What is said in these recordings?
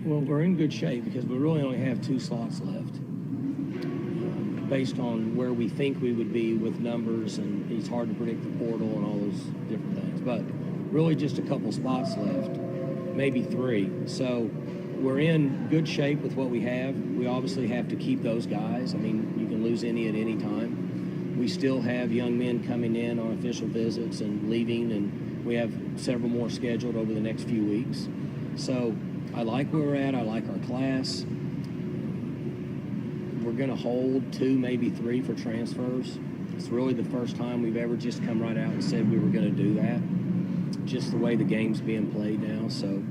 Well, we're in good shape because we really only have 2 slots left. Based on where we think we would be with numbers, and it's hard to predict the portal and all those different things. But really just a couple spots left, maybe 3. So we're in good shape with what we have. We obviously have to keep those guys. I mean, you can lose any at any time. We still have young men coming in on official visits and leaving, and we have several more scheduled over the next few weeks. So I like where we're at. I like our class. We're going to hold 2, maybe 3 for transfers. It's really the first time we've ever just come right out and said we were going to do that. Just the way the game's being played now. So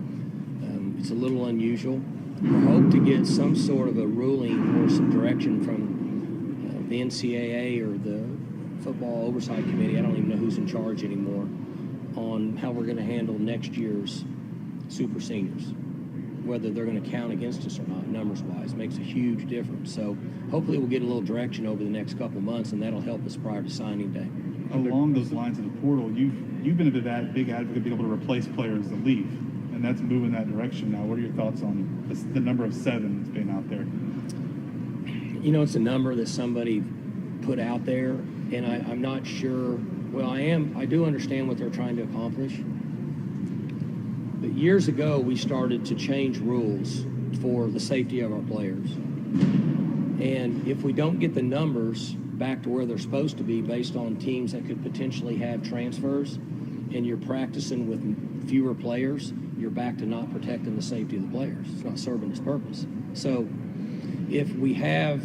it's a little unusual. We hope to get some sort of a ruling or some direction from the NCAA or the Football Oversight Committee. I don't even know who's in charge anymore on how we're going to handle next year's super seniors. Whether they're going to count against us or not, numbers-wise, makes a huge difference. So hopefully we'll get a little direction over the next couple months, and that'll help us prior to signing day. Along those lines of the portal, you've been a big advocate of being able to replace players that leave, and that's moving that direction now. What are your thoughts on the number of 7 that's being out there? You know, it's a number that somebody put out there, and I'm not sure. Well, I do understand what they're trying to accomplish. But years ago, we started to change rules for the safety of our players. And if we don't get the numbers back to where they're supposed to be based on teams that could potentially have transfers, and you're practicing with fewer players, you're back to not protecting the safety of the players. It's not serving its purpose. So if we have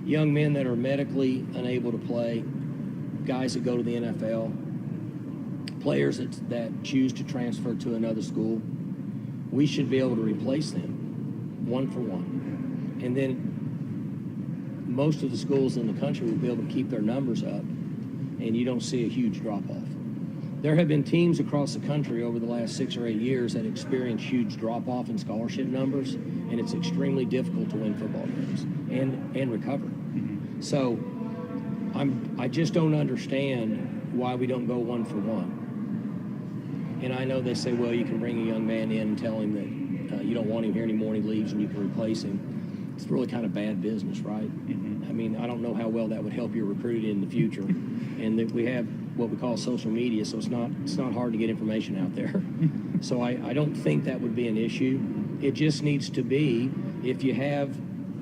young men that are medically unable to play, guys that go to the NFL, players that choose to transfer to another school, we should be able to replace them 1 for 1. And then most of the schools in the country will be able to keep their numbers up, and you don't see a huge drop-off. There have been teams across the country over the last 6 or 8 years that experience huge drop-off in scholarship numbers, and it's extremely difficult to win football games and recover. So I just don't understand why we don't go 1 for 1. And I know they say, well, you can bring a young man in and tell him that you don't want him here anymore and he leaves and you can replace him. It's really kind of bad business, right? I mean, I don't know how well that would help your recruiting in the future. And that we have what we call social media, so it's not hard to get information out there. So I don't think that would be an issue. It just needs to be, if you have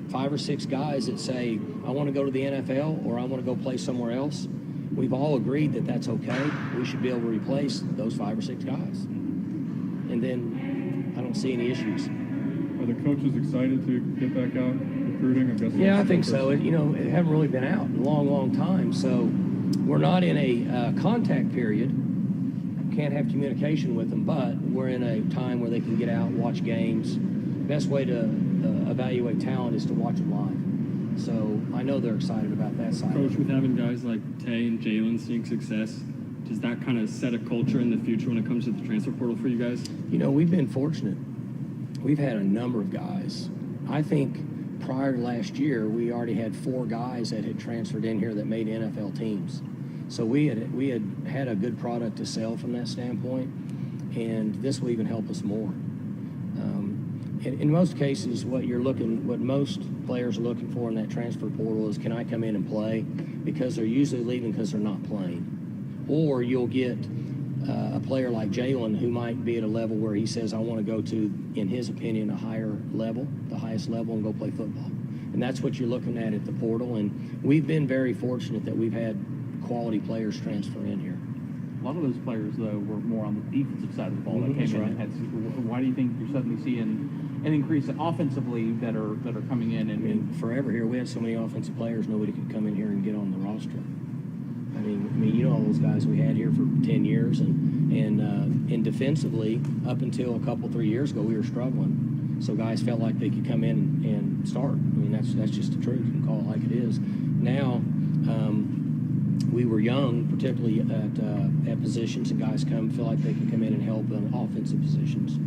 5 or 6 guys that say, I want to go to the NFL or I want to go play somewhere else, we've all agreed that that's okay. We should be able to replace those 5 or 6 guys. And then I don't see any issues. Are the coaches excited to get back out recruiting? Yeah, I think so. It haven't really been out in a long, long time. So we're not in a contact period. Can't have communication with them, but we're in a time where they can get out, watch games. Best way to evaluate talent is to watch them live. So I know they're excited about that side. Coach, with having guys like Tay and Jalen seeing success, does that kind of set a culture in the future when it comes to the transfer portal for you guys? You know, we've been fortunate. We've had a number of guys. I think prior to last year, we already had 4 guys that had transferred in here that made NFL teams. So we had a good product to sell from that standpoint, and this will even help us more. In most cases, what most players are looking for in that transfer portal is, can I come in and play? Because they're usually leaving because they're not playing. Or you'll get a player like Jalen who might be at a level where he says, I want to go to, in his opinion, a higher level, the highest level, and go play football. And that's what you're looking at the portal. And we've been very fortunate that we've had quality players transfer in here. A lot of those players, though, were more on the defensive side of the ball that came in. And why do you think you're suddenly seeing an increase offensively that are coming in? And forever here, we had so many offensive players, nobody could come in here and get on the roster. I mean, you know, all those guys we had here for 10 years, and defensively, up until a couple, 3 years ago, we were struggling. So guys felt like they could come in and start. I mean, that's just the truth. You can call it like it is. Now, we were young, particularly at positions, and guys feel like they can come in and help on offensive positions.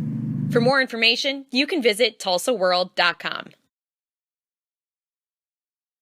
For more information, you can visit TulsaWorld.com.